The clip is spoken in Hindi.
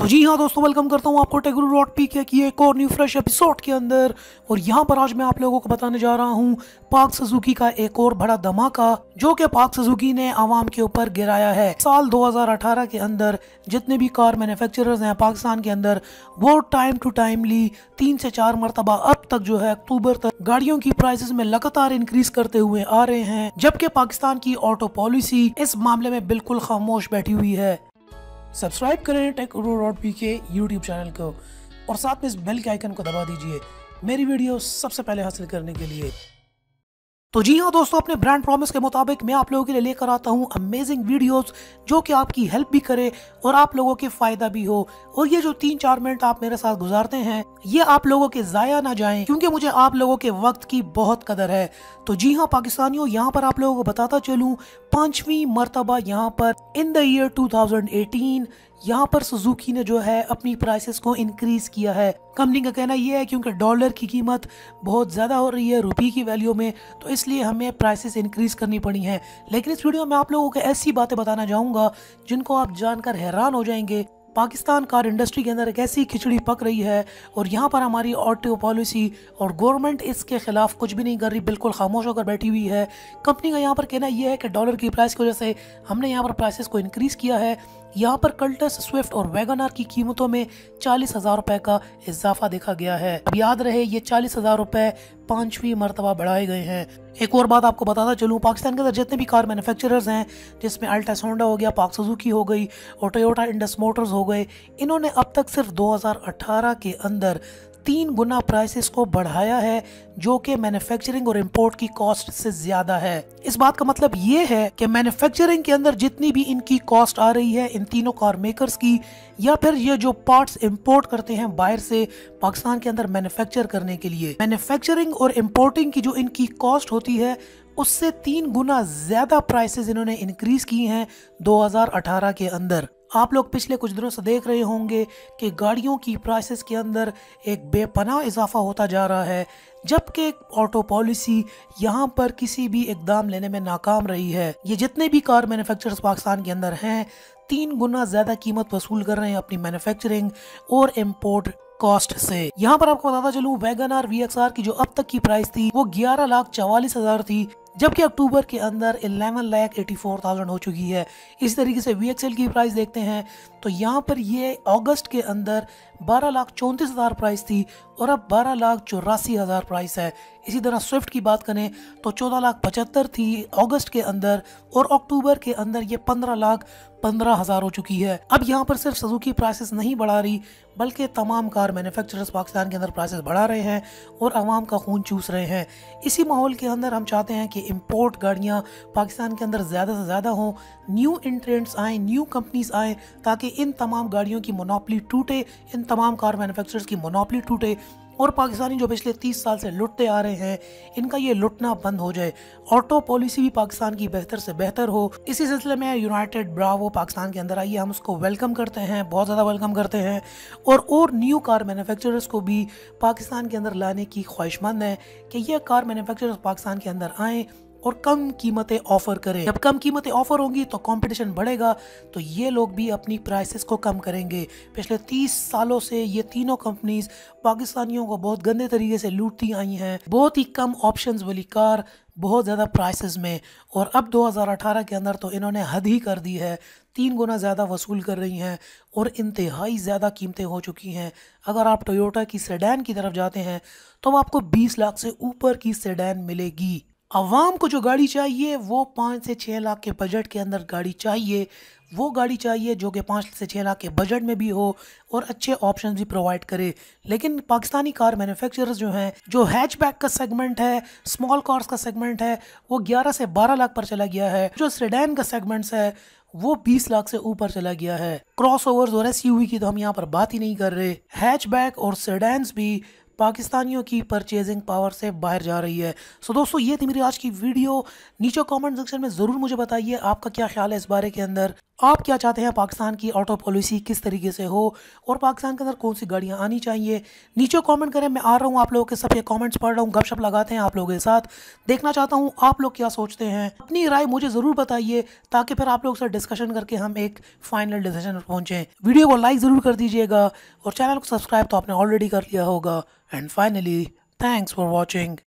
तो जी हाँ दोस्तों, वेलकम करता हूँ आपको टेकगुरु.pk की एक और न्यू फ्रेश एपिसोड के अंदर। और यहाँ पर आज मैं आप लोगों को बताने जा रहा हूँ पाक सुजुकी का एक और बड़ा धमाका जो कि पाक सुजुकी ने आवाम के ऊपर गिराया है। साल 2018 के अंदर जितने भी कार मैन्युफैक्चरर्स हैं पाकिस्तान के अंदर, वो टाइम टू टाइमली 3 से 4 मरतबा अब तक जो है अक्टूबर तक गाड़ियों की प्राइसेस में लगातार इंक्रीज करते हुए आ रहे हैं, जबकि पाकिस्तान की ऑटो पॉलिसी इस मामले में बिल्कुल खामोश बैठी हुई है। सब्सक्राइब करें टेकगुरु.pk यूट्यूब चैनल को और साथ में इस बेल के आइकन को दबा दीजिए मेरी वीडियो सबसे पहले हासिल करने के लिए। तो जी हाँ दोस्तों, अपने ब्रांड प्रॉमिस के मुताबिक मैं आप लोगों के लिए लेकर आता हूँ अमेजिंग वीडियोस जो कि आपकी हेल्प भी करे और आप लोगों के फायदा भी हो। और ये जो 3-4 मिनट आप मेरे साथ गुजारते हैं ये आप लोगों के जाया ना जाएं, क्योंकि मुझे आप लोगों के वक्त की बहुत कदर है। तो जी हाँ पाकिस्तानियों, यहाँ पर आप लोगों को बताता चलूँ 5वीं मरतबा यहाँ पर इन द ईयर 2018 यहाँ पर सुजुकी ने जो है अपनी प्राइसेस को इंक्रीज किया है। कंपनी का कहना यह है क्योंकि डॉलर की कीमत बहुत ज़्यादा हो रही है रुपये की वैल्यू में, तो इसलिए हमें प्राइसेस इंक्रीज करनी पड़ी हैं। लेकिन इस वीडियो में आप लोगों को ऐसी बातें बताना चाहूँगा जिनको आप जानकर हैरान हो जाएंगे। पाकिस्तान कार इंडस्ट्री के अंदर एक ऐसी खिचड़ी पक रही है और यहाँ पर हमारी ऑटो पॉलिसी और गवर्नमेंट इसके खिलाफ कुछ भी नहीं कर रही, बिल्कुल खामोश होकर बैठी हुई है। कंपनी का यहाँ पर कहना यह है कि डॉलर की प्राइस की वजह से हमने यहाँ पर प्राइसेस को इंक्रीज किया है। यहाँ पर कल्टस, स्विफ्ट और वैगनआर की कीमतों में 40,000 रुपए का इजाफा देखा गया है। अब याद रहे ये 40,000 रुपए 5वीं मरतबा बढ़ाए गए हैं। एक और बात आपको बताता चलूँ, पाकिस्तान के अंदर जितने भी कार मैन्युफैक्चरर्स हैं जिसमें अल्टस होंडा हो गया, पाक सुजुकी हो गई और टोयोटा इंडस मोटर्स हो गए, इन्होंने अब तक सिर्फ 2018 के अंदर 3 गुना प्राइसेस को बढ़ाया है, जो कि मैन्युफैक्चरिंग और इंपोर्ट की कॉस्ट से ज्यादा है। इस बात का मतलब ये है कि मैन्युफैक्चरिंग के अंदर जितनी भी इनकी कॉस्ट आ रही है इन तीनों कार मेकर्स की, या फिर ये जो पार्ट्स इंपोर्ट करते हैं बाहर से पाकिस्तान के अंदर मैन्युफैक्चर करने के लिए, मैन्युफैक्चरिंग और इंपोर्टिंग की जो इनकी कॉस्ट होती है उससे 3 गुना ज्यादा प्राइसेस इन्होंने इंक्रीज की हैं 2018 के अंदर। आप लोग पिछले कुछ दिनों से देख रहे होंगे कि गाड़ियों की प्राइसेस के अंदर एक बेपनाह इजाफा होता जा रहा है, जबकि ऑटो पॉलिसी यहाँ पर किसी भी इकदाम लेने में नाकाम रही है। ये जितने भी कार मैन्युफैक्चरर्स पाकिस्तान के अंदर हैं 3 गुना ज्यादा कीमत वसूल कर रहे हैं अपनी मैन्युफैक्चरिंग और इम्पोर्ट कॉस्ट से। यहाँ पर आपको बताता चलूँ वैगनआर VXR की जो अब तक की प्राइस थी वो 11,44,000 थी, जबकि अक्टूबर के अंदर 11,84,000 हो चुकी है। इस तरीके से VXL की प्राइस देखते हैं तो यहाँ पर ये अगस्त के अंदर 12,34,000 प्राइस थी और अब 12,84,000 प्राइस है। इसी तरह स्विफ्ट की बात करें तो 14,75,000 थी अगस्त के अंदर और अक्टूबर के अंदर ये 15,15,000 हो चुकी है। अब यहाँ पर सिर्फ सुजुकी प्राइसेस नहीं बढ़ा रही बल्कि तमाम कार मैन्युफैक्चरर्स पाकिस्तान के अंदर प्राइसेस बढ़ा रहे हैं और आवाम का खून चूस रहे हैं। इसी माहौल के अंदर हम चाहते हैं कि इंपोर्ट गाड़ियाँ पाकिस्तान के अंदर ज़्यादा से ज़्यादा हों, न्यू इंट्रेंट्स आएँ, न्यू कंपनीज आएँ, ताकि इन तमाम गाड़ियों की मोनोपोली टूटे, इन तमाम कार मैन्युफैक्चरर्स की मोनोपोली टूटे और पाकिस्तानी जो पिछले 30 साल से लुटते आ रहे हैं इनका ये लुटना बंद हो जाए। ऑटो पॉलिसी भी पाकिस्तान की बेहतर से बेहतर हो। इसी सिलसिले में यूनाइटेड ब्रावो पाकिस्तान के अंदर आई है, हम उसको वेलकम करते हैं, बहुत ज़्यादा वेलकम करते हैं और न्यू कार मैन्युफैक्चरर्स को भी पाकिस्तान के अंदर लाने की ख्वाहिशमंद है कि यह कार मैन्युफैक्चरर्स पाकिस्तान के अंदर आएँ और कम कीमतें ऑफर करें। जब कम कीमतें ऑफर होंगी तो कंपटीशन बढ़ेगा, तो ये लोग भी अपनी प्राइसेस को कम करेंगे। पिछले 30 सालों से ये तीनों कंपनीज पाकिस्तानियों को बहुत गंदे तरीके से लूटती आई हैं, बहुत ही कम ऑप्शंस वाली कार, बहुत ज़्यादा प्राइसेस में। और अब 2018 के अंदर तो इन्होंने हद ही कर दी है, 3 गुना ज़्यादा वसूल कर रही हैं और इंतहाई ज़्यादा कीमतें हो चुकी हैं। अगर आप टोयोटा की सेडान की तरफ जाते हैं तो आपको 20 लाख से ऊपर की सेडान मिलेगी। अवाम को जो गाड़ी चाहिए वो 5 से 6 लाख के बजट के अंदर गाड़ी चाहिए, वो गाड़ी चाहिए जो कि 5 से 6 लाख के बजट में भी हो और अच्छे ऑप्शन भी प्रोवाइड करे। लेकिन पाकिस्तानी कार मैन्युफैक्चरर्स जो हैं, जो हैचबैक का सेगमेंट है, स्मॉल कार्स का सेगमेंट है, वो 11 से 12 लाख पर चला गया है। जो सेडान का सेगमेंट्स है वो 20 लाख से ऊपर चला गया है। क्रॉसओवर्स और SUV की तो हम यहाँ पर बात ही नहीं कर रहे। हैचबैक और सेडान्स भी पाकिस्तानियों की परचेजिंग पावर से बाहर जा रही है। सो दोस्तों, ये थी मेरी आज की वीडियो। नीचे कमेंट सेक्शन में ज़रूर मुझे बताइए आपका क्या ख्याल है इस बारे के अंदर। आप क्या चाहते हैं पाकिस्तान की ऑटो पॉलिसी किस तरीके से हो और पाकिस्तान के अंदर कौन सी गाड़ियाँ आनी चाहिए, नीचे कमेंट करें। मैं आ रहा हूँ आप लोगों के सबके कमेंट्स पढ़ रहा हूँ, गपशप लगाते हैं आप लोगों के साथ। देखना चाहता हूँ आप लोग क्या सोचते हैं, अपनी राय मुझे ज़रूर बताइए ताकि फिर आप लोग से डिस्कशन करके हम एक फाइनल डिसीजन पर पहुँचें। वीडियो को लाइक ज़रूर कर दीजिएगा और चैनल को सब्सक्राइब तो आपने ऑलरेडी कर लिया होगा। And finally thanks for watching.